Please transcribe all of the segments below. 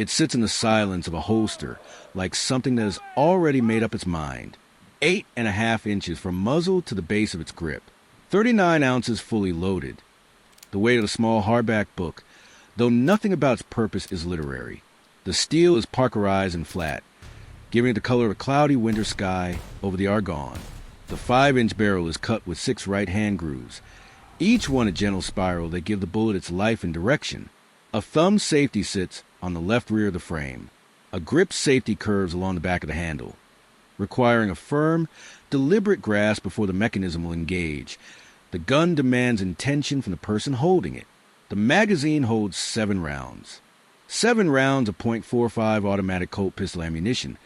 It sits in the silence of a holster, like something that has already made up its mind. 8.5 inches from muzzle to the base of its grip. 39 ounces fully loaded. The weight of a small hardback book, though nothing about its purpose is literary. The steel is parkerized and flat, giving it the color of a cloudy winter sky over the Argonne. The 5-inch barrel is cut with 6 right-hand grooves, each one a gentle spiral that give the bullet its life and direction. A thumb safety sits on the left rear of the frame. A grip safety curves along the back of the handle, requiring a firm, deliberate grasp before the mechanism will engage. The gun demands intention from the person holding it. The magazine holds 7 rounds. 7 rounds of .45 automatic Colt pistol ammunition,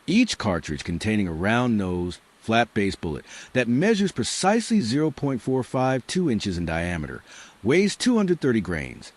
each cartridge containing a round-nosed, flat-base bullet that measures precisely 0.452 inches in diameter, weighs 230 grains,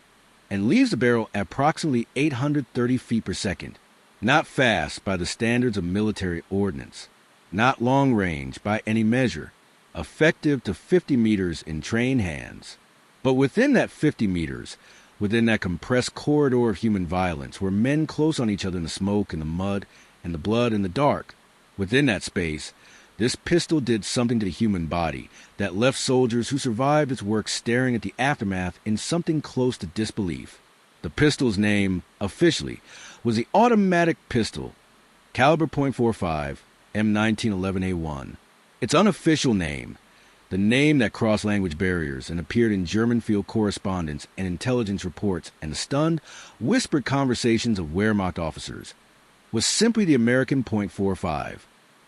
and leaves the barrel at approximately 830 feet per second. Not fast by the standards of military ordnance. Not long range by any measure. Effective to 50 meters in trained hands. But within that 50 meters, within that compressed corridor of human violence, were men close on each other in the smoke and the mud and the blood and the dark. Within that space, this pistol did something to the human body that left soldiers who survived its work staring at the aftermath in something close to disbelief. The pistol's name, officially, was the automatic pistol, caliber .45, M1911A1. Its unofficial name, the name that crossed language barriers and appeared in German field correspondence and intelligence reports and the stunned, whispered conversations of Wehrmacht officers, was simply the American .45.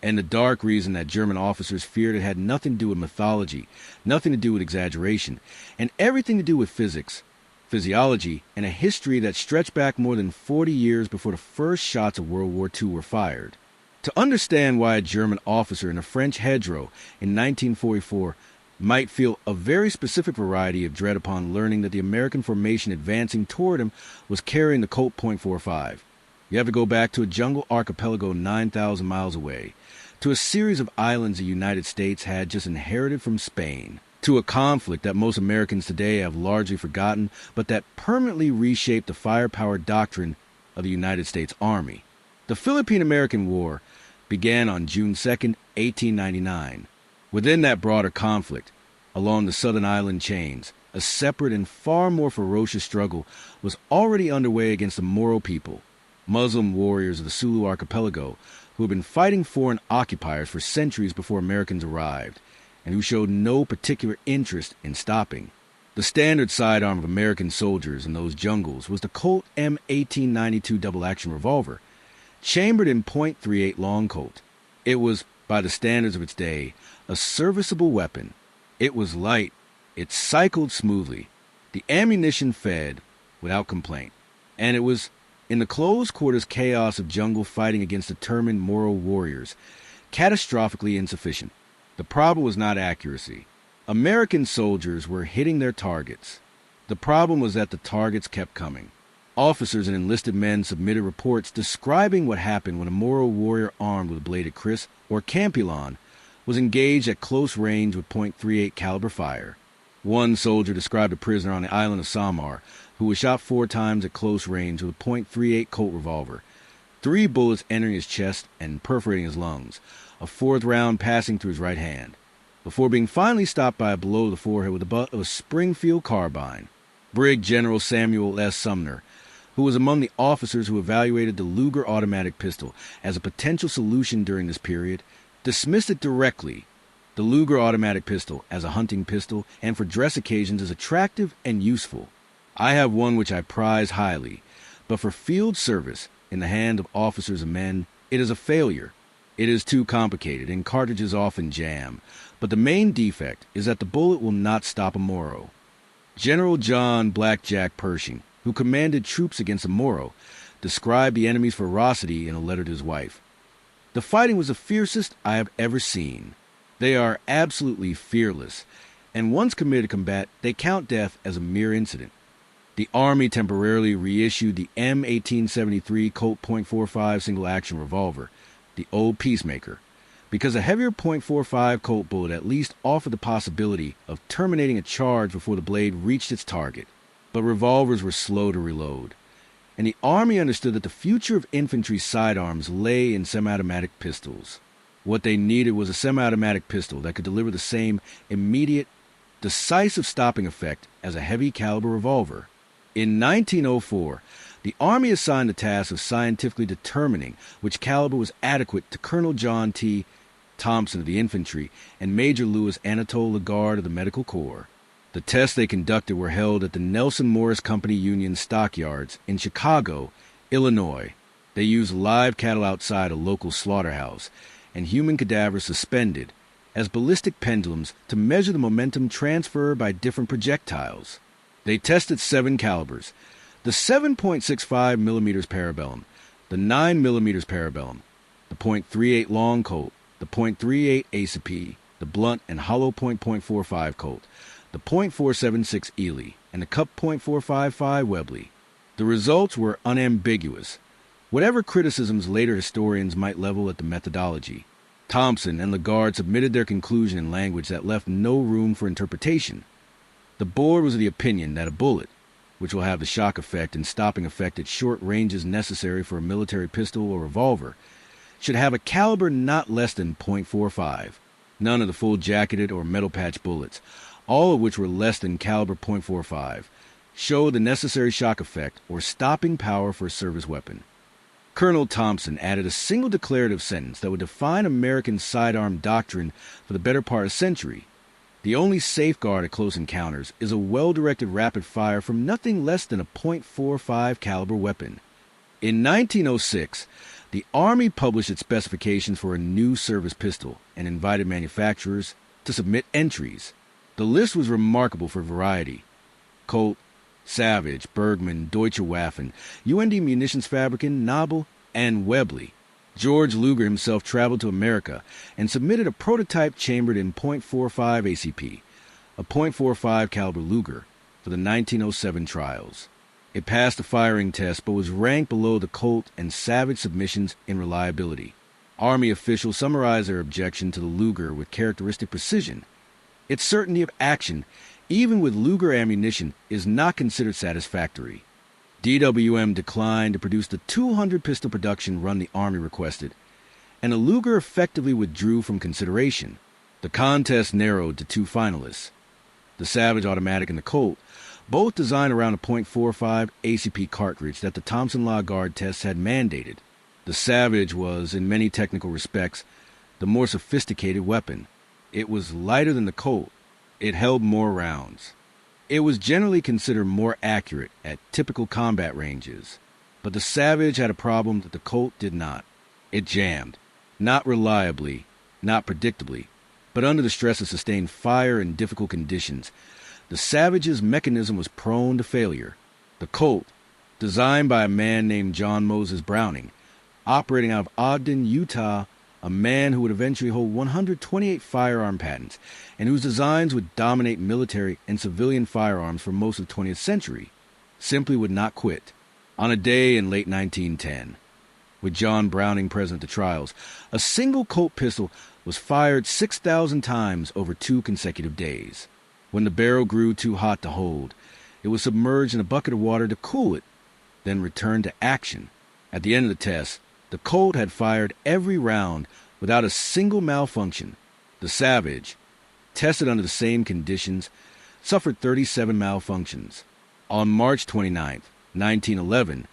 And the dark reason that German officers feared it had nothing to do with mythology, nothing to do with exaggeration, and everything to do with physics, physiology, and a history that stretched back more than 40 years before the first shots of World War II were fired. To understand why a German officer in a French hedgerow in 1944 might feel a very specific variety of dread upon learning that the American formation advancing toward him was carrying the Colt .45, you have to go back to a jungle archipelago 9,000 miles away, to a series of islands the United States had just inherited from Spain, to a conflict that most Americans today have largely forgotten, but that permanently reshaped the firepower doctrine of the United States Army. The Philippine-American War began on June 2, 1899. Within that broader conflict, along the southern island chains, a separate and far more ferocious struggle was already underway against the Moro people, Muslim warriors of the Sulu archipelago, who had been fighting foreign occupiers for centuries before Americans arrived, and who showed no particular interest in stopping. The standard sidearm of American soldiers in those jungles was the Colt M1892 double-action revolver, chambered in .38 long Colt. It was, by the standards of its day, a serviceable weapon. It was light. It cycled smoothly. The ammunition fed without complaint. And it was, in the close quarters chaos of jungle fighting against determined Moro warriors, catastrophically insufficient. The problem was not accuracy. American soldiers were hitting their targets. The problem was that the targets kept coming. Officers and enlisted men submitted reports describing what happened when a Moro warrior armed with a bladed kris or campilon was engaged at close range with .38 caliber fire. One soldier described a prisoner on the island of Samar who was shot 4 times at close range with a .38 Colt revolver, 3 bullets entering his chest and perforating his lungs, a 4th round passing through his right hand, before being finally stopped by a blow to the forehead with the butt of a Springfield carbine. Brig General Samuel S. Sumner, who was among the officers who evaluated the Luger automatic pistol as a potential solution during this period, dismissed it directly, the Luger automatic pistol, as a hunting pistol and for dress occasions as attractive and useful. I have one which I prize highly, but for field service in the hand of officers and men, it is a failure. It is too complicated, and cartridges often jam, but the main defect is that the bullet will not stop a Moro. General John Blackjack Pershing, who commanded troops against the Moro, described the enemy's ferocity in a letter to his wife. The fighting was the fiercest I have ever seen. They are absolutely fearless, and once committed to combat, they count death as a mere incident. The Army temporarily reissued the M1873 Colt .45 single-action revolver, the old Peacemaker, because a heavier .45 Colt bullet at least offered the possibility of terminating a charge before the blade reached its target. But revolvers were slow to reload, and the Army understood that the future of infantry sidearms lay in semi-automatic pistols. What they needed was a semi-automatic pistol that could deliver the same immediate, decisive stopping effect as a heavy-caliber revolver. In 1904, the Army assigned the task of scientifically determining which caliber was adequate to Colonel John T. Thompson of the infantry and Major Louis Anatole Lagarde of the Medical Corps. The tests they conducted were held at the Nelson Morris Company Union stockyards in Chicago, Illinois. They used live cattle outside a local slaughterhouse and human cadavers suspended as ballistic pendulums to measure the momentum transferred by different projectiles. They tested 7 calibers: the 7.65 millimeters parabellum, the 9 millimeters parabellum, the .38 long Colt, the .38 ACP, the blunt and hollow .45 Colt, the .476 Ely, and the cup .455 Webley. The results were unambiguous, whatever criticisms later historians might level at the methodology. Thompson and Lagarde submitted their conclusion in language that left no room for interpretation. The board was of the opinion that a bullet, which will have the shock effect and stopping effect at short ranges necessary for a military pistol or revolver, should have a caliber not less than .45. None of the full-jacketed or metal patch bullets, all of which were less than caliber .45, showed the necessary shock effect or stopping power for a service weapon. Colonel Thompson added a single declarative sentence that would define American sidearm doctrine for the better part of a century. The only safeguard at close encounters is a well-directed rapid fire from nothing less than a .45 caliber weapon. In 1906, the Army published its specifications for a new service pistol and invited manufacturers to submit entries. The list was remarkable for variety. Colt, Savage, Bergmann, Deutsche Waffen, UND Munitionsfabriken, Nobel, and Webley. George Luger himself traveled to America and submitted a prototype chambered in .45 ACP, a .45 caliber Luger, for the 1907 trials. It passed the firing test but was ranked below the Colt and Savage submissions in reliability. Army officials summarized their objection to the Luger with characteristic precision. Its certainty of action, even with Luger ammunition, is not considered satisfactory. DWM declined to produce the 200 pistol production run the Army requested, and the Luger effectively withdrew from consideration. The contest narrowed to 2 finalists: the Savage automatic and the Colt, both designed around a .45 ACP cartridge that the Thompson-Lagarde tests had mandated. The Savage was, in many technical respects, the more sophisticated weapon. It was lighter than the Colt. It held more rounds. It was generally considered more accurate at typical combat ranges. But the Savage had a problem that the Colt did not. It jammed. Not reliably, not predictably, but under the stress of sustained fire in difficult conditions. The Savage's mechanism was prone to failure. The Colt, designed by a man named John Moses Browning, operating out of Ogden, Utah, a man who would eventually hold 128 firearm patents and whose designs would dominate military and civilian firearms for most of the 20th century, simply would not quit. On a day in late 1910, with John Browning present at the trials, a single Colt pistol was fired 6,000 times over 2 consecutive days. When the barrel grew too hot to hold, it was submerged in a bucket of water to cool it, then returned to action. At the end of the test, the Colt had fired every round without a single malfunction. The Savage, tested under the same conditions, suffered 37 malfunctions. On March 29, 1911,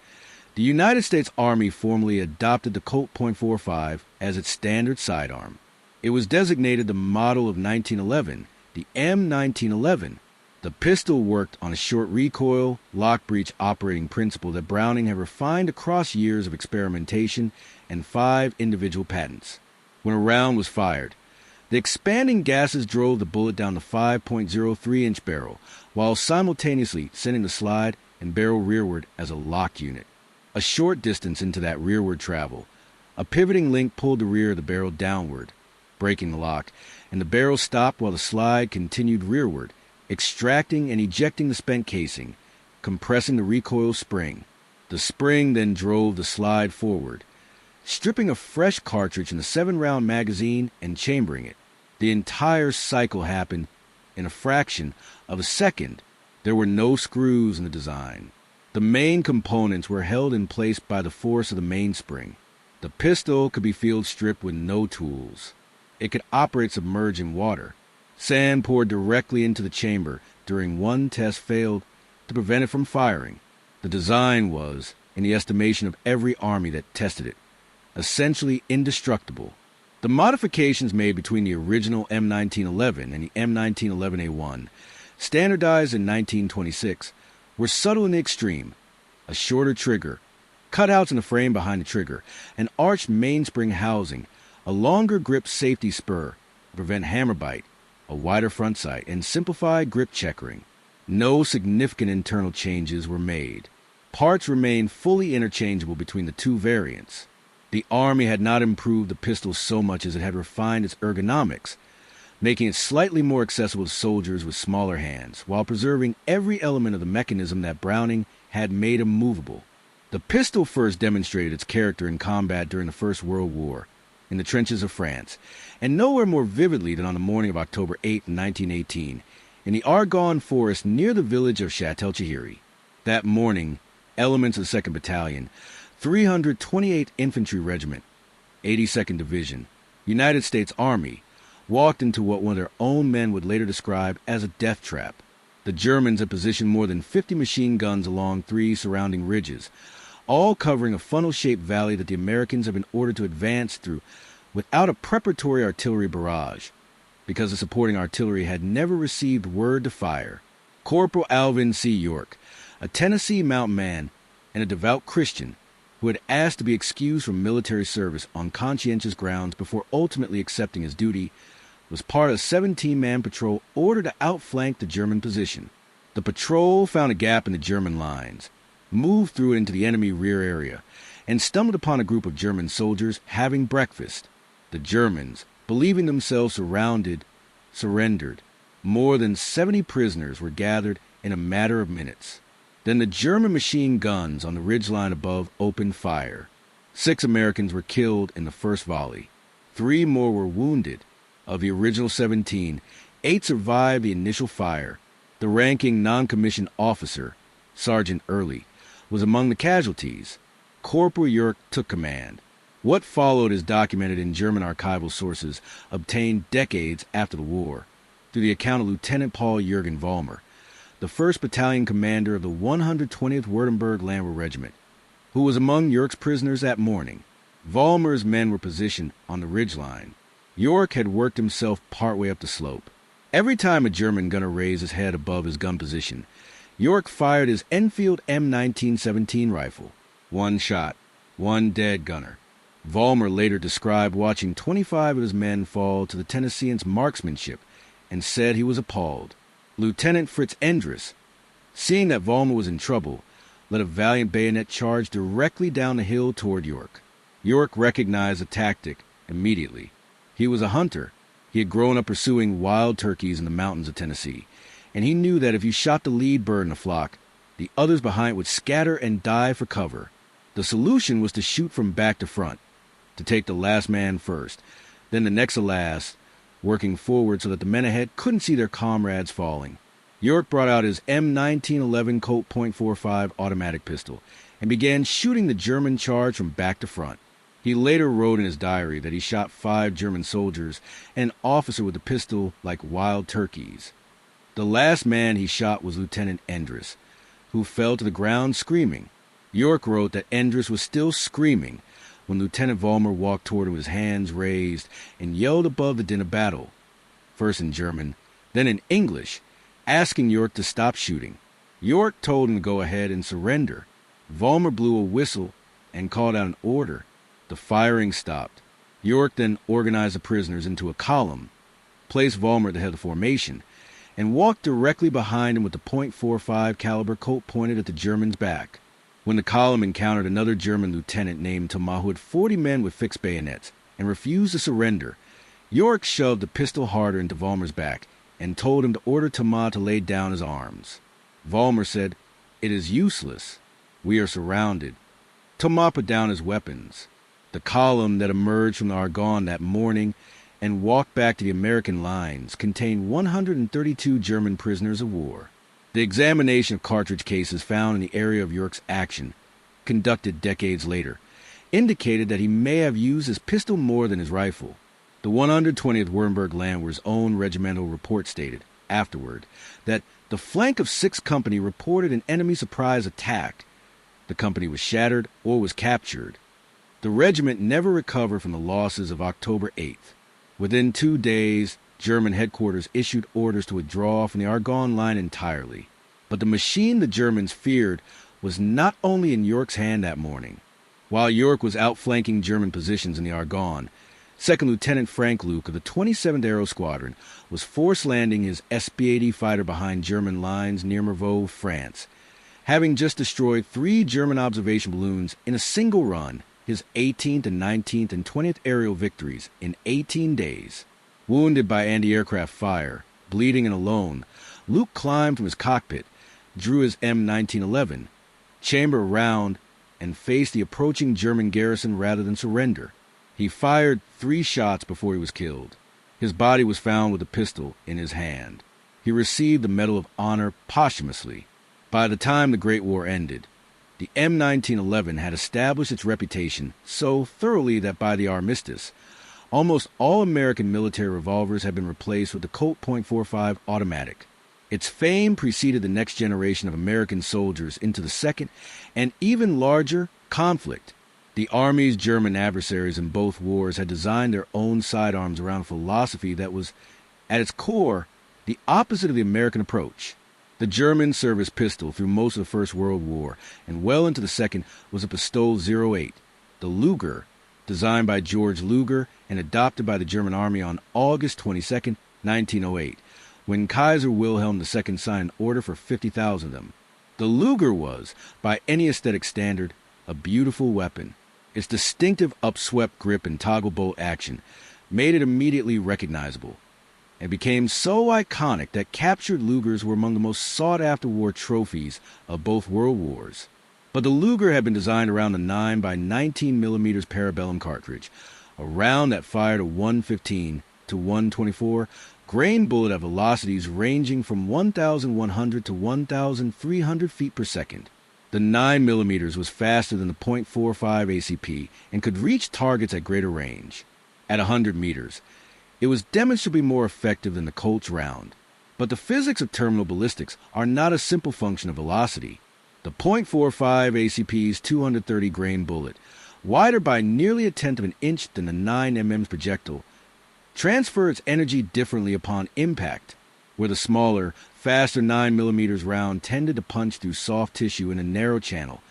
the United States Army formally adopted the Colt .45 as its standard sidearm. It was designated the model of 1911, the M1911. The pistol worked on a short recoil, lock breech operating principle that Browning had refined across years of experimentation and 5 individual patents. When a round was fired, the expanding gases drove the bullet down the 5.03-inch barrel, while simultaneously sending the slide and barrel rearward as a lock unit. A short distance into that rearward travel, a pivoting link pulled the rear of the barrel downward, breaking the lock, and the barrel stopped while the slide continued rearward, extracting and ejecting the spent casing, compressing the recoil spring. The spring then drove the slide forward, stripping a fresh cartridge in the 7-round magazine and chambering it. The entire cycle happened in a fraction of a second. There were no screws in the design. The main components were held in place by the force of the mainspring. The pistol could be field stripped with no tools. It could operate submerged in water. Sand poured directly into the chamber during one test failed to prevent it from firing. The design was, in the estimation of every army that tested it, essentially indestructible. The modifications made between the original M1911 and the M1911A1, standardized in 1926, were subtle in the extreme. A shorter trigger, cutouts in the frame behind the trigger, an arched mainspring housing, a longer grip safety spur to prevent hammer bite, a wider front sight, and simplified grip checkering. No significant internal changes were made. Parts remained fully interchangeable between the two variants. The Army had not improved the pistol so much as it had refined its ergonomics, making it slightly more accessible to soldiers with smaller hands, while preserving every element of the mechanism that Browning had made immovable. The pistol first demonstrated its character in combat during the First World War, in the trenches of France, and nowhere more vividly than on the morning of October 8, 1918, in the Argonne Forest near the village of Châtel-Chihiri. That morning, elements of the 2nd Battalion, 328th Infantry Regiment, 82nd Division, United States Army, walked into what one of their own men would later describe as a death trap. The Germans had positioned more than 50 machine guns along 3 surrounding ridges, all covering a funnel-shaped valley that the Americans had been ordered to advance through without a preparatory artillery barrage, because the supporting artillery had never received word to fire. Corporal Alvin York, a Tennessee mountain man and a devout Christian, who had asked to be excused from military service on conscientious grounds before ultimately accepting his duty, was part of a 17-man patrol ordered to outflank the German position. The patrol found a gap in the German lines, moved through it into the enemy rear area, and stumbled upon a group of German soldiers having breakfast. The Germans, believing themselves surrounded, surrendered. More than 70 prisoners were gathered in a matter of minutes. Then the German machine guns on the ridgeline above opened fire. 6 Americans were killed in the first volley. 3 more were wounded. Of the original 17, 8 survived the initial fire. The ranking non-commissioned officer, Sergeant Early, was among the casualties. Corporal York took command. What followed is documented in German archival sources obtained decades after the war, through the account of Lieutenant Paul Jürgen Vollmer, the 1st Battalion commander of the 120th Württemberg Landwehr Regiment, who was among York's prisoners that morning. Vollmer's men were positioned on the ridgeline. York had worked himself partway up the slope. Every time a German gunner raised his head above his gun position, York fired his Enfield M1917 rifle. 1 shot, 1 dead gunner. Vollmer later described watching 25 of his men fall to the Tennesseans' marksmanship and said he was appalled. Lieutenant Fritz Endres, seeing that Vollmer was in trouble, led a valiant bayonet charge directly down the hill toward York. York recognized the tactic immediately. He was a hunter. He had grown up pursuing wild turkeys in the mountains of Tennessee, and he knew that if you shot the lead bird in the flock, the others behind would scatter and dive for cover. The solution was to shoot from back to front, to take the last man first, then the next to last, working forward so that the men ahead couldn't see their comrades falling. York brought out his M1911 Colt .45 automatic pistol and began shooting the German charge from back to front. He later wrote in his diary that he shot 5 German soldiers and an officer with the pistol like wild turkeys. The last man he shot was Lieutenant Endres, who fell to the ground screaming. York wrote that Endres was still screaming when Lieutenant Vollmer walked toward him with his hands raised and yelled above the din of battle, first in German, then in English, asking York to stop shooting. York told him to go ahead and surrender. Vollmer blew a whistle and called out an order. The firing stopped. York then organized the prisoners into a column, placed Vollmer at the head of the formation, and walked directly behind him with the .45 caliber Colt pointed at the German's back. When the column encountered another German lieutenant named Thomas who had 40 men with fixed bayonets and refused to surrender, York shoved the pistol harder into Vollmer's back and told him to order Thomas to lay down his arms. Vollmer said, "It is useless. We are surrounded." Thomas put down his weapons. The column that emerged from the Argonne that morning and walked back to the American lines contained 132 German prisoners of war. The examination of cartridge cases found in the area of York's action, conducted decades later, indicated that he may have used his pistol more than his rifle. The 120th Wurmberg Landwehr's own regimental report stated, afterward, that the flank of 6th Company reported an enemy surprise attack. The company was shattered or was captured. The regiment never recovered from the losses of October 8th. Within 2 days, German headquarters issued orders to withdraw from the Argonne line entirely. But the machine the Germans feared was not only in York's hand that morning. While York was outflanking German positions in the Argonne, 2nd Lieutenant Frank Luke of the 27th Aero Squadron was force landing his SP-80 fighter behind German lines near Moro, France. Having just destroyed 3 German observation balloons in a single run, his 18th and 19th and 20th aerial victories in 18 days. Wounded by anti-aircraft fire, bleeding and alone, Luke climbed from his cockpit, drew his M1911, chambered around, and faced the approaching German garrison rather than surrender. He fired 3 shots before he was killed. His body was found with a pistol in his hand. He received the Medal of Honor posthumously. By the time the Great War ended, the M1911 had established its reputation so thoroughly that by the armistice, almost all American military revolvers had been replaced with the Colt .45 automatic. Its fame preceded the next generation of American soldiers into the second and even larger conflict. The Army's German adversaries in both wars had designed their own sidearms around a philosophy that was, at its core, the opposite of the American approach. The German service pistol through most of the First World War and well into the Second was a Pistol 08, the Luger, designed by George Luger and adopted by the German Army on August 22, 1908, when Kaiser Wilhelm II signed an order for 50,000 of them. The Luger was, by any aesthetic standard, a beautiful weapon. Its distinctive upswept grip and toggle bolt action made it immediately recognizable. It became so iconic that captured Lugers were among the most sought-after war trophies of both world wars. But the Luger had been designed around the 9 by 19 mm parabellum cartridge, a round that fired a 115 to 124 grain bullet at velocities ranging from 1,100 to 1,300 feet per second. The 9 mm was faster than the .45 ACP and could reach targets at greater range. At 100 meters, it was demonstrably more effective than the Colt's round. But the physics of terminal ballistics are not a simple function of velocity. The .45 ACP's 230 grain bullet, wider by nearly a tenth of an inch than the 9 mm's projectile, transfers its energy differently upon impact, where the smaller, faster 9 mm round tended to punch through soft tissue in a narrow channel,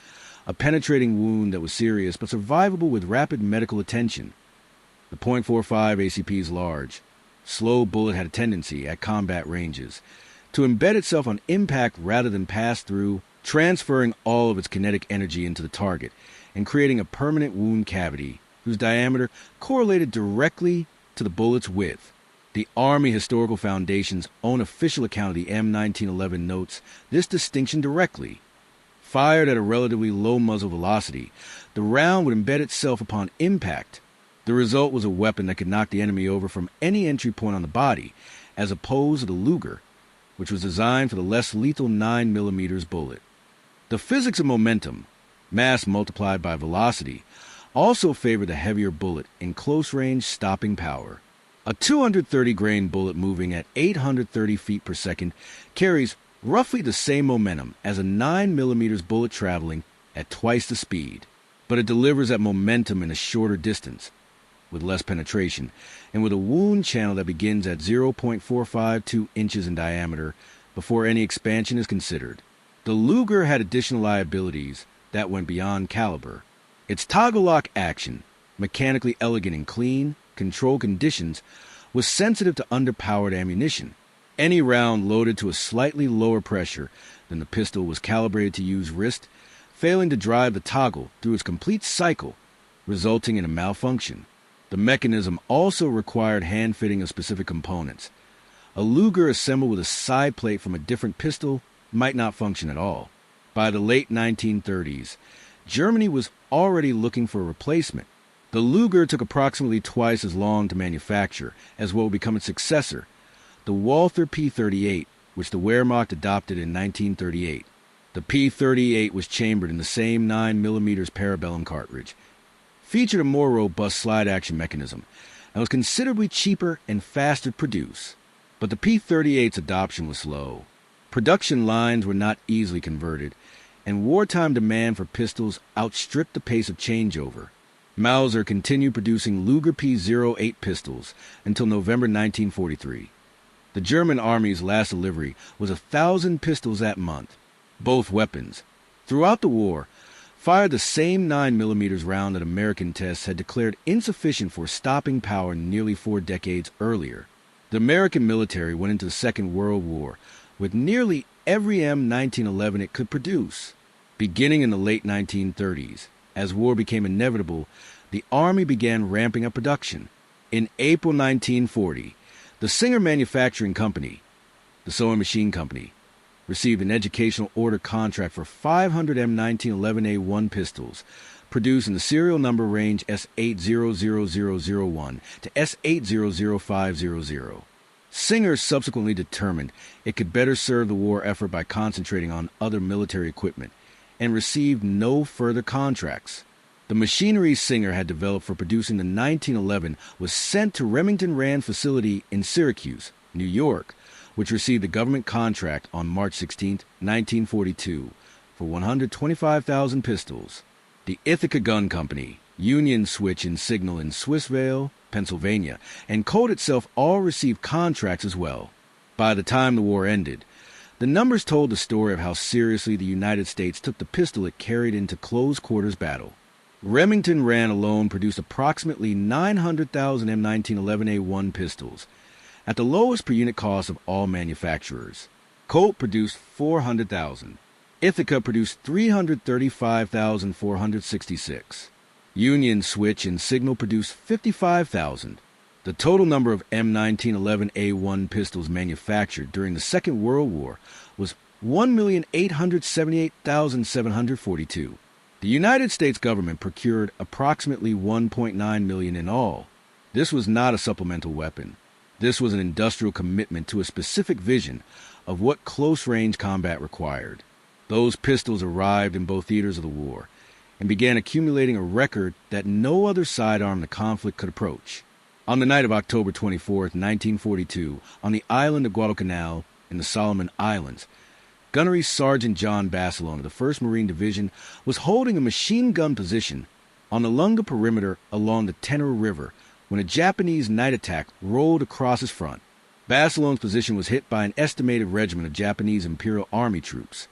a penetrating wound that was serious but survivable with rapid medical attention. The .45 ACP's large, slow bullet had a tendency, at combat ranges, to embed itself on impact rather than pass through, transferring all of its kinetic energy into the target and creating a permanent wound cavity whose diameter correlated directly to the bullet's width. The Army Historical Foundation's own official account of the M1911 notes this distinction directly. Fired at a relatively low muzzle velocity, the round would embed itself upon impact. The result was a weapon that could knock the enemy over from any entry point on the body, as opposed to the Luger, which was designed for the less lethal 9 mm bullet. The physics of momentum, mass multiplied by velocity, also favored the heavier bullet in close-range stopping power. A 230 grain bullet moving at 830 feet per second carries roughly the same momentum as a 9 mm bullet traveling at twice the speed, but it delivers that momentum in a shorter distance, with less penetration, and with a wound channel that begins at 0.452 inches in diameter before any expansion is considered. The Luger had additional liabilities that went beyond caliber. Its toggle lock action, mechanically elegant and clean, controlled conditions, was sensitive to underpowered ammunition. Any round loaded to a slightly lower pressure than the pistol was calibrated to use wrist, failing to drive the toggle through its complete cycle, resulting in a malfunction. The mechanism also required hand-fitting of specific components. A Luger assembled with a side plate from a different pistol might not function at all. By the late 1930s, Germany was already looking for a replacement. The Luger took approximately twice as long to manufacture as what would become its successor, the Walther P-38, which the Wehrmacht adopted in 1938. The P-38 was chambered in the same 9mm Parabellum cartridge, featured a more robust slide-action mechanism, and was considerably cheaper and faster to produce. But the P-38's adoption was slow. Production lines were not easily converted, and wartime demand for pistols outstripped the pace of changeover. Mauser continued producing Luger P-08 pistols until November 1943. The German Army's last delivery was 1,000 pistols that month. Both weapons, throughout the war, fired the same 9mm round that American tests had declared insufficient for stopping power nearly 4 decades earlier. The American military went into the Second World War with nearly every M1911 it could produce. Beginning in the late 1930s, as war became inevitable, the Army began ramping up production. In April 1940, the Singer Manufacturing Company, the Sewing Machine Company, received an educational order contract for 500 M1911A1 pistols, produced in the serial number range S800001 to S800500. Singer subsequently determined it could better serve the war effort by concentrating on other military equipment, and received no further contracts. The machinery Singer had developed for producing the 1911 was sent to Remington Rand facility in Syracuse, New York, which received the government contract on March 16, 1942, for 125,000 pistols. The Ithaca Gun Company, Union Switch and Signal in Swissvale, Pennsylvania, and Colt itself all received contracts as well. By the time the war ended, the numbers told the story of how seriously the United States took the pistol it carried into close-quarters battle. Remington Rand alone produced approximately 900,000 M1911A1 pistols, at the lowest per unit cost of all manufacturers. Colt produced 400,000. Ithaca produced 335,466. Union Switch and Signal produced 55,000. The total number of M1911A1 pistols manufactured during the Second World War was 1,878,742. The United States government procured approximately 1.9 million in all. This was not a supplemental weapon. This was an industrial commitment to a specific vision of what close-range combat required. Those pistols arrived in both theaters of the war and began accumulating a record that no other sidearm in the conflict could approach. On the night of October 24, 1942, on the island of Guadalcanal in the Solomon Islands, Gunnery Sergeant John Basilone of the 1st Marine Division was holding a machine gun position on the Lunga perimeter along the Tenor River when a Japanese night attack rolled across his front. Basilone's position was hit by an estimated regiment of Japanese Imperial Army troops.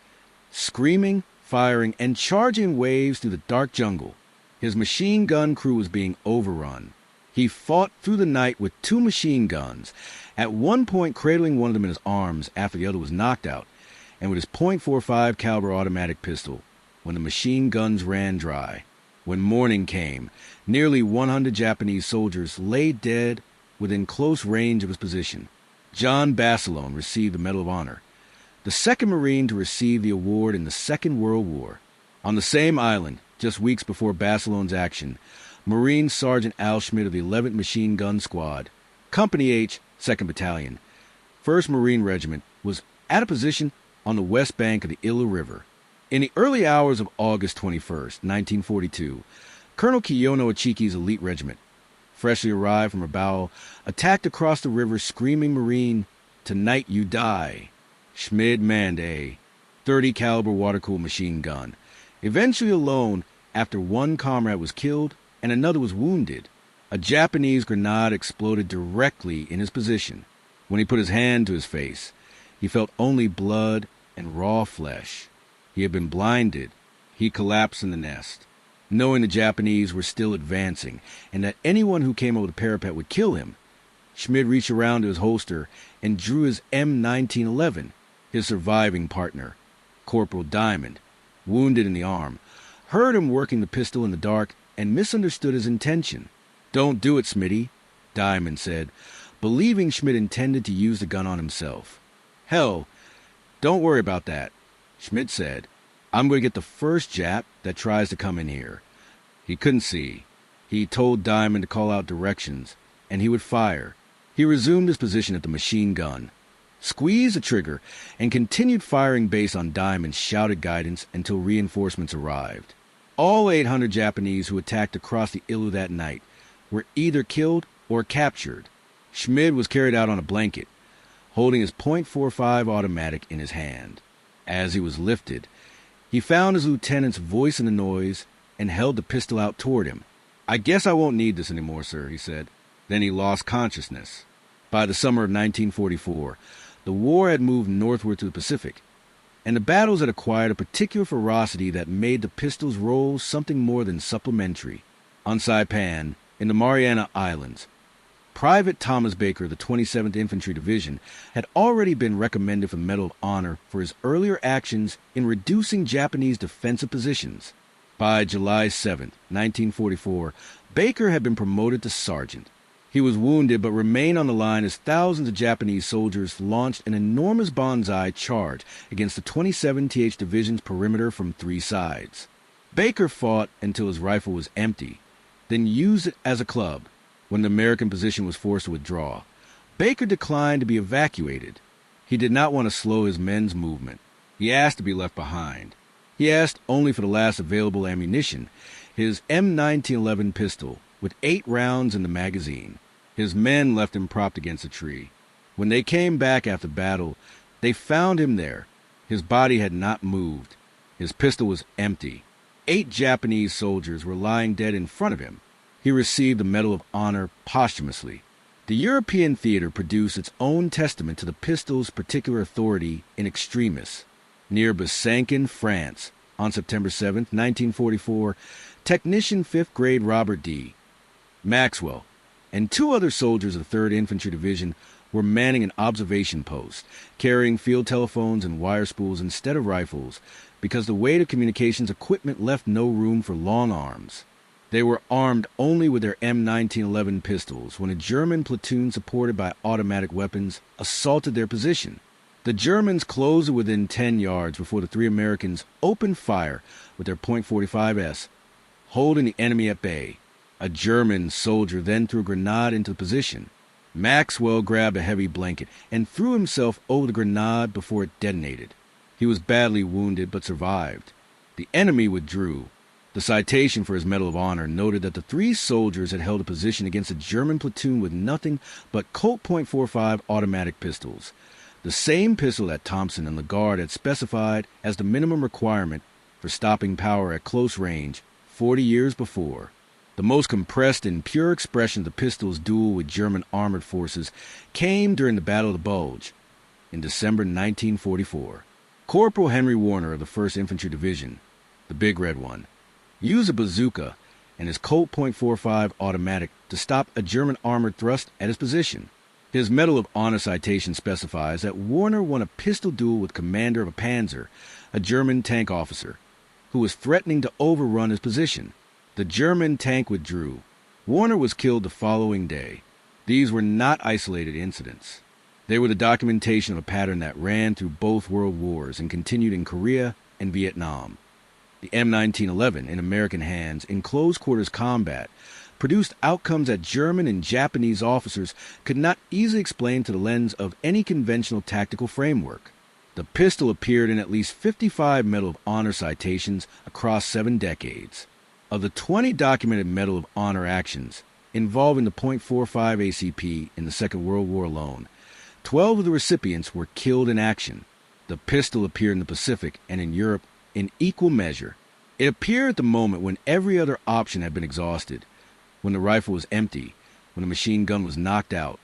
Screaming, firing, and charging waves through the dark jungle, his machine gun crew was being overrun. He fought through the night with 2 machine guns, at one point cradling one of them in his arms after the other was knocked out, and with his .45 caliber automatic pistol, when the machine guns ran dry. When morning came, nearly 100 Japanese soldiers lay dead within close range of his position. John Basilone received the Medal of Honor, the 2nd Marine to receive the award in the Second World War. On the same island, just weeks before Basilone's action, Marine Sergeant Al Schmidt of the 11th Machine Gun Squad, Company H, 2nd Battalion, 1st Marine Regiment, was at a position on the west bank of the Illa River. In the early hours of August 21st, 1942, Colonel Kiyono Ichiki's elite regiment, freshly arrived from Rabaul, attacked across the river screaming Marine, "Tonight you die." Schmid manned a .30 caliber water-cooled machine gun, eventually alone after one comrade was killed and another was wounded. A Japanese grenade exploded directly in his position. When he put his hand to his face, he felt only blood and raw flesh. He had been blinded. He collapsed in the nest. Knowing the Japanese were still advancing and that anyone who came over the parapet would kill him, Schmid reached around to his holster and drew his M1911. His surviving partner, Corporal Diamond, wounded in the arm, heard him working the pistol in the dark and misunderstood his intention. "Don't do it, Smitty," Diamond said, believing Schmid intended to use the gun on himself. "Hell, don't worry about that," Schmid said. "I'm going to get the first Jap that tries to come in here." He couldn't see. He told Diamond to call out directions, and he would fire. He resumed his position at the machine gun. squeezed the trigger, and continued firing based on Diamond's shouted guidance until reinforcements arrived. All 800 Japanese who attacked across the Ilu that night were either killed or captured. Schmid was carried out on a blanket, holding his .45 automatic in his hand. As he was lifted, he found his lieutenant's voice in the noise and held the pistol out toward him. "I guess I won't need this anymore, sir," he said. Then he lost consciousness. By the summer of 1944, the war had moved northward to the Pacific, and the battles had acquired a particular ferocity that made the pistol's role something more than supplementary. On Saipan, in the Mariana Islands, Private Thomas Baker of the 27th Infantry Division had already been recommended for the Medal of Honor for his earlier actions in reducing Japanese defensive positions. By July 7, 1944, Baker had been promoted to sergeant. He was wounded but remained on the line as thousands of Japanese soldiers launched an enormous banzai charge against the 27th Division's perimeter from three sides. Baker fought until his rifle was empty, then used it as a club. When the American position was forced to withdraw, Baker declined to be evacuated. He did not want to slow his men's movement. He asked to be left behind. He asked only for the last available ammunition, his M1911 pistol, with 8 rounds in the magazine. His men left him propped against a tree. When they came back after battle, they found him there. His body had not moved. His pistol was empty. 8 Japanese soldiers were lying dead in front of him. He received the Medal of Honor posthumously. The European theater produced its own testament to the pistol's particular authority in extremis. Near Besançon, France, on September 7, 1944, technician 5th grade Robert D. Maxwell and 2 other soldiers of the 3rd Infantry Division were manning an observation post, carrying field telephones and wire spools instead of rifles, because the weight of communications equipment left no room for long arms. They were armed only with their M1911 pistols when a German platoon supported by automatic weapons assaulted their position. The Germans closed within 10 yards before the 3 Americans opened fire with their .45s, holding the enemy at bay. A German soldier then threw a grenade into the position. Maxwell grabbed a heavy blanket and threw himself over the grenade before it detonated. He was badly wounded but survived. The enemy withdrew. The citation for his Medal of Honor noted that the 3 soldiers had held a position against a German platoon with nothing but Colt .45 automatic pistols, the same pistol that Thompson and Lagarde had specified as the minimum requirement for stopping power at close range 40 years before. The most compressed and pure expression of the pistol's duel with German armored forces came during the Battle of the Bulge in December 1944. Corporal Henry Warner of the 1st Infantry Division, the Big Red One, used a bazooka and his Colt .45 automatic to stop a German armored thrust at his position. His Medal of Honor citation specifies that Warner won a pistol duel with commander of a Panzer, a German tank officer, who was threatening to overrun his position. The German tank withdrew. Warner was killed the following day. These were not isolated incidents. They were the documentation of a pattern that ran through both world wars and continued in Korea and Vietnam. The M1911, in American hands, in close-quarters combat, produced outcomes that German and Japanese officers could not easily explain to the lens of any conventional tactical framework. The pistol appeared in at least 55 Medal of Honor citations across 7 decades. Of the 20 documented Medal of Honor actions involving the .45 ACP in the Second World War alone, 12 of the recipients were killed in action. The pistol appeared in the Pacific and in Europe in equal measure. It appeared at the moment when every other option had been exhausted, when the rifle was empty, when the machine gun was knocked out,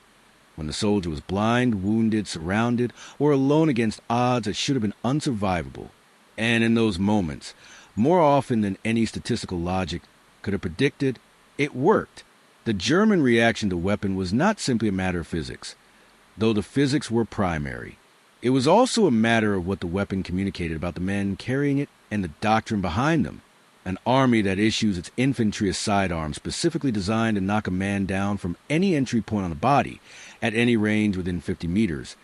when the soldier was blind, wounded, surrounded, or alone against odds that should have been unsurvivable. And in those moments, more often than any statistical logic could have predicted, it worked. The German reaction to the weapon was not simply a matter of physics, though the physics were primary. It was also a matter of what the weapon communicated about the men carrying it and the doctrine behind them. An army that issues its infantry a sidearm specifically designed to knock a man down from any entry point on the body, at any range within 50 meters,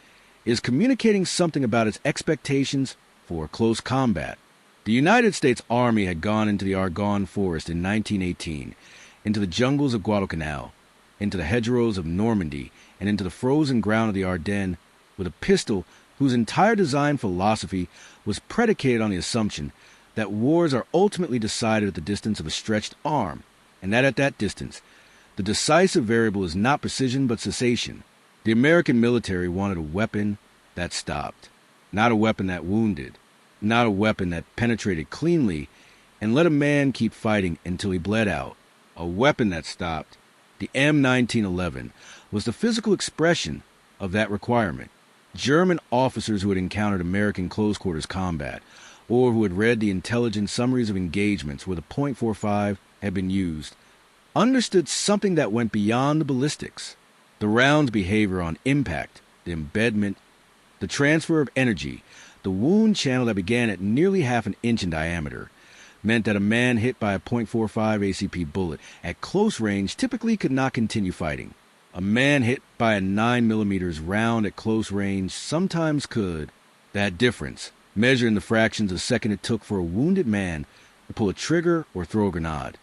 is communicating something about its expectations for close combat. The United States Army had gone into the Argonne Forest in 1918, into the jungles of Guadalcanal, into the hedgerows of Normandy, and into the frozen ground of the Ardennes with a pistol whose entire design philosophy was predicated on the assumption that wars are ultimately decided at the distance of a stretched arm, and that at that distance, the decisive variable is not precision but cessation. The American military wanted a weapon that stopped, not a weapon that wounded, not a weapon that penetrated cleanly and let a man keep fighting until he bled out. A weapon that stopped. The M1911 was the physical expression of that requirement. German officers who had encountered American close-quarters combat, or who had read the intelligence summaries of engagements where the .45 had been used, understood something that went beyond the ballistics. The round's behavior on impact, the embedment, the transfer of energy, the wound channel that began at nearly half an inch in diameter, meant that a man hit by a .45 ACP bullet at close range typically could not continue fighting. A man hit by a 9mm round at close range sometimes could. That difference, measured in the fractions of a second it took for a wounded man to pull a trigger or throw a grenade,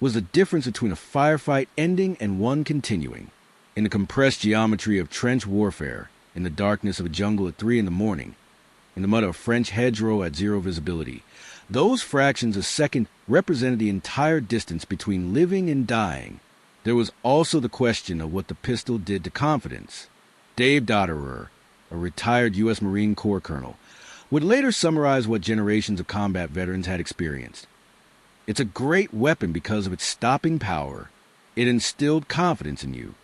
was the difference between a firefight ending and one continuing. In the compressed geometry of trench warfare, in the darkness of a jungle at 3 a.m, in the mud of a French hedgerow at zero visibility, those fractions of a second represented the entire distance between living and dying. There was also the question of what the pistol did to confidence. Dave Dotterer, a retired U.S. Marine Corps colonel, would later summarize what generations of combat veterans had experienced. It's a great weapon because of its stopping power. It instilled confidence in you.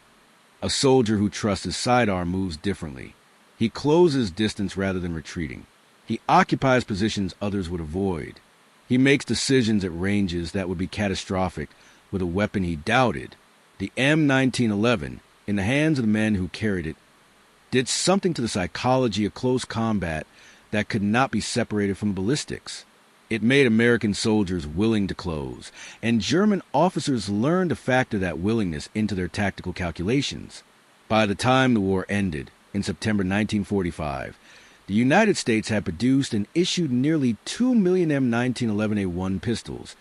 A soldier who trusts his sidearm moves differently. He closes distance rather than retreating. He occupies positions others would avoid. He makes decisions at ranges that would be catastrophic with a weapon he doubted. The M1911, in the hands of the men who carried it, did something to the psychology of close combat that could not be separated from ballistics. It made American soldiers willing to close, and German officers learned to factor that willingness into their tactical calculations. By the time the war ended, in September 1945, the United States had produced and issued nearly 2 million M1911A1 pistols,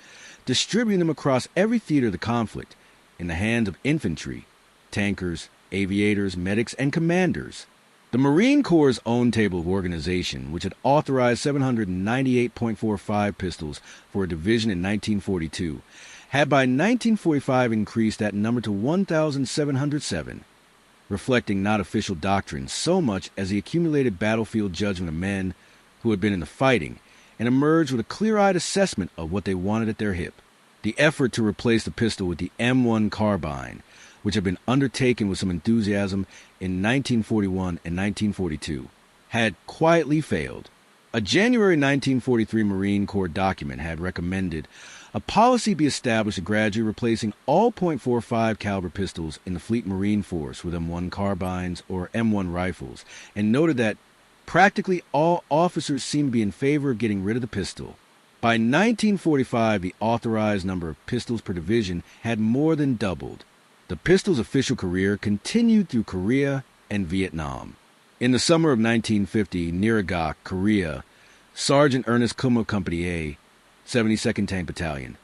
distributing them across every theater of the conflict, in the hands of infantry, tankers, aviators, medics, and commanders. The Marine Corps' own table of organization, which had authorized 798.45 pistols for a division in 1942, had by 1945 increased that number to 1,707, reflecting not official doctrine so much as the accumulated battlefield judgment of men who had been in the fighting and emerged with a clear-eyed assessment of what they wanted at their hip. The effort to replace the pistol with the M1 carbine, which had been undertaken with some enthusiasm in 1941 and 1942, had quietly failed. A January 1943 Marine Corps document had recommended a policy be established gradually replacing all .45 caliber pistols in the Fleet Marine Force with M1 carbines or M1 rifles, and noted that practically all officers seemed to be in favor of getting rid of the pistol. By 1945, the authorized number of pistols per division had more than doubled. The pistol's official career continued through Korea and Vietnam. In the summer of 1950, near Agak, Korea, Sergeant Ernest Kumho Company A, 72nd Tank Battalion,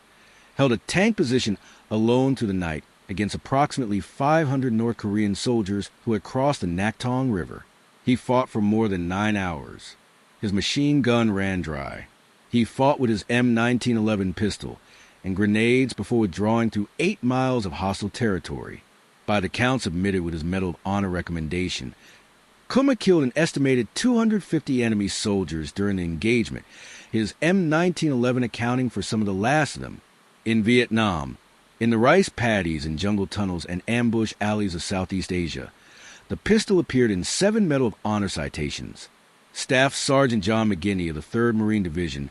held a tank position alone through the night against approximately 500 North Korean soldiers who had crossed the Naktong River. He fought for more than 9 hours. His machine gun ran dry. He fought with his M1911 pistol and grenades before withdrawing through 8 miles of hostile territory. By the count submitted with his Medal of Honor recommendation, Kumho killed an estimated 250 enemy soldiers during the engagement, his M1911 accounting for some of the last of them. In Vietnam, in the rice paddies and jungle tunnels and ambush alleys of Southeast Asia, the pistol appeared in 7 Medal of Honor citations. Staff Sergeant John McGinney of the 3rd Marine Division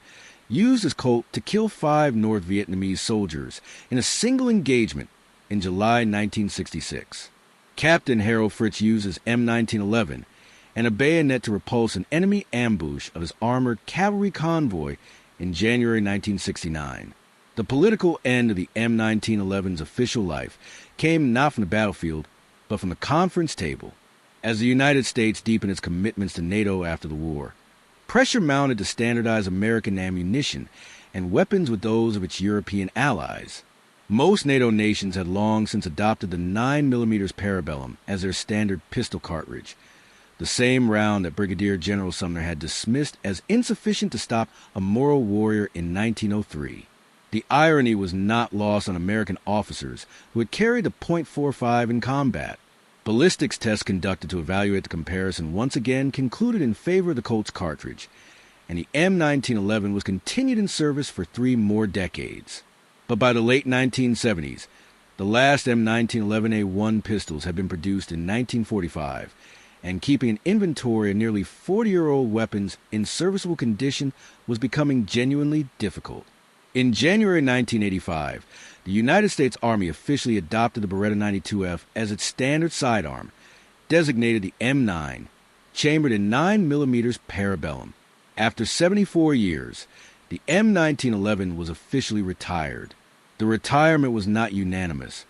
used his Colt to kill 5 North Vietnamese soldiers in a single engagement in July 1966. Captain Harold Fritz used his M1911 and a bayonet to repulse an enemy ambush of his armored cavalry convoy in January 1969. The political end of the M1911's official life came not from the battlefield, but from the conference table. As the United States deepened its commitments to NATO after the war, pressure mounted to standardize American ammunition and weapons with those of its European allies. Most NATO nations had long since adopted the 9mm Parabellum as their standard pistol cartridge, the same round that Brigadier General Sumner had dismissed as insufficient to stop a Moro warrior in 1903. The irony was not lost on American officers who had carried the .45 in combat. Ballistics tests conducted to evaluate the comparison once again concluded in favor of the Colt's cartridge, and the M1911 was continued in service for 3 more decades. But by the late 1970s, the last M1911A1 pistols had been produced in 1945, and keeping an inventory of nearly 40-year-old weapons in serviceable condition was becoming genuinely difficult. In January 1985, the United States Army officially adopted the Beretta 92F as its standard sidearm, designated the M9, chambered in 9mm parabellum. After 74 years, the M1911 was officially retired. The retirement was not unanimous,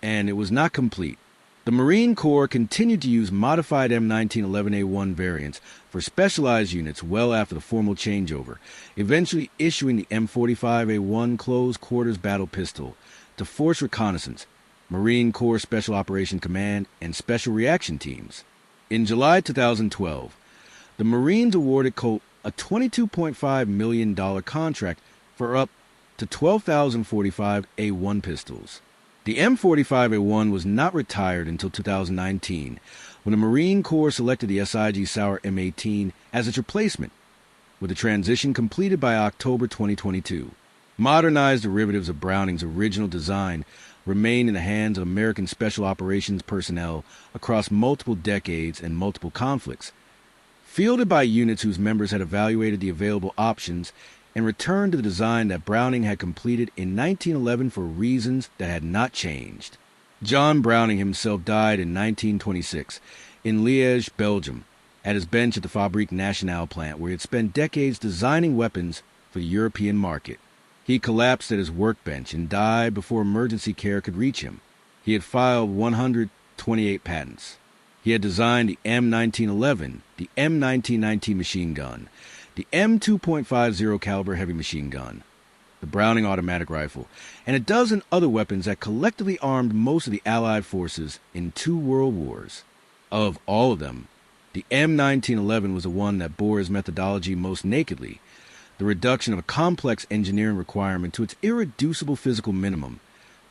and it was not complete. The Marine Corps continued to use modified M1911A1 variants for specialized units well after the formal changeover, eventually issuing the M45A1 close quarters battle pistol to Force Reconnaissance, Marine Corps Special Operations Command, and Special Reaction Teams. In July 2012, the Marines awarded Colt a $22.5 million contract for up to 12,045 A1 pistols. The M45A1 was not retired until 2019, when the Marine Corps selected the SIG Sauer M18 as its replacement, with the transition completed by October 2022. Modernized derivatives of Browning's original design remain in the hands of American Special Operations personnel across multiple decades and multiple conflicts, fielded by units whose members had evaluated the available options and returned to the design that Browning had completed in 1911 for reasons that had not changed. John Browning himself died in 1926 in Liège, Belgium, at his bench at the Fabrique Nationale plant where he had spent decades designing weapons for the European market. He collapsed at his workbench and died before emergency care could reach him. He had filed 128 patents. He had designed the M1911, the M1919 machine gun, the M2.50 caliber heavy machine gun, the Browning automatic rifle, and a dozen other weapons that collectively armed most of the Allied forces in 2 world wars. Of all of them, the M1911 was the one that bore his methodology most nakedly, the reduction of a complex engineering requirement to its irreducible physical minimum,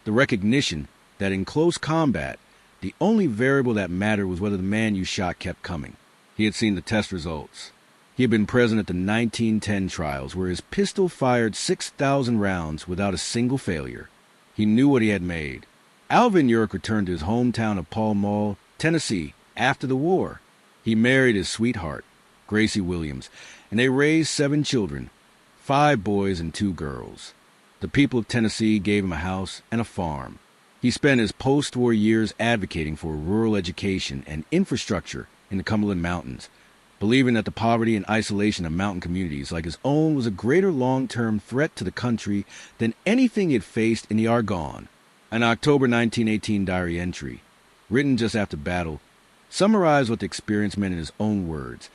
the recognition that in close combat, the only variable that mattered was whether the man you shot kept coming. He had seen the test results. He had been present at the 1910 trials where his pistol fired 6,000 rounds without a single failure. He knew what he had made. Alvin York returned to his hometown of Pall Mall, Tennessee, after the war. He married his sweetheart, Gracie Williams, and they raised 7 children, 5 boys and 2 girls. The people of Tennessee gave him a house and a farm. He spent his post-war years advocating for rural education and infrastructure in the Cumberland Mountains, believing that the poverty and isolation of mountain communities like his own was a greater long-term threat to the country than anything he had faced in the Argonne. An October 1918 diary entry, written just after battle, summarized what the experience meant in his own words.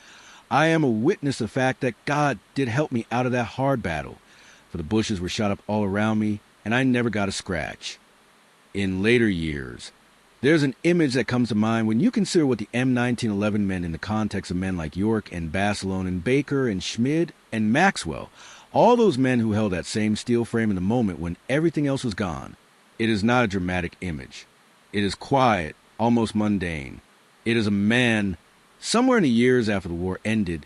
"I am a witness to the fact that God did help me out of that hard battle, for the bushes were shot up all around me, and I never got a scratch." In later years, there's an image that comes to mind when you consider what the M1911 meant in the context of men like York and Basilone and Baker and Schmid and Maxwell, all those men who held that same steel frame in the moment when everything else was gone. It is not a dramatic image. It is quiet, almost mundane. It is a man, somewhere in the years after the war ended,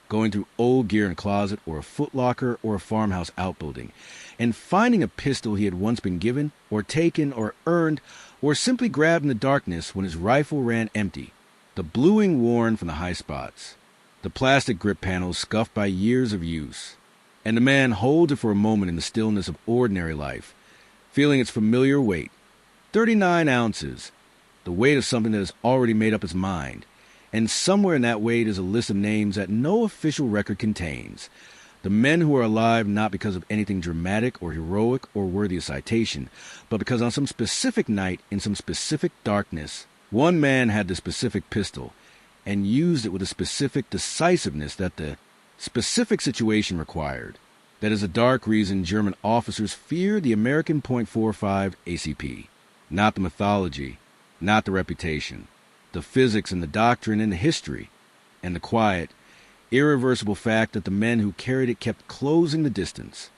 going through old gear in a closet or a footlocker or a farmhouse outbuilding, and finding a pistol he had once been given or taken or earned or simply grabbed in the darkness when his rifle ran empty, the bluing worn from the high spots, the plastic grip panels scuffed by years of use, and the man holds it for a moment in the stillness of ordinary life, feeling its familiar weight, 39 ounces, the weight of something that has already made up its mind, and somewhere in that weight is a list of names that no official record contains. The men who are alive not because of anything dramatic or heroic or worthy of citation, but because on some specific night in some specific darkness, one man had the specific pistol and used it with a specific decisiveness that the specific situation required. That is a dark reason German officers feared the American .45 ACP. Not the mythology, not the reputation. the physics and the doctrine and the history, and the quiet, irreversible fact that the men who carried it kept closing the distance.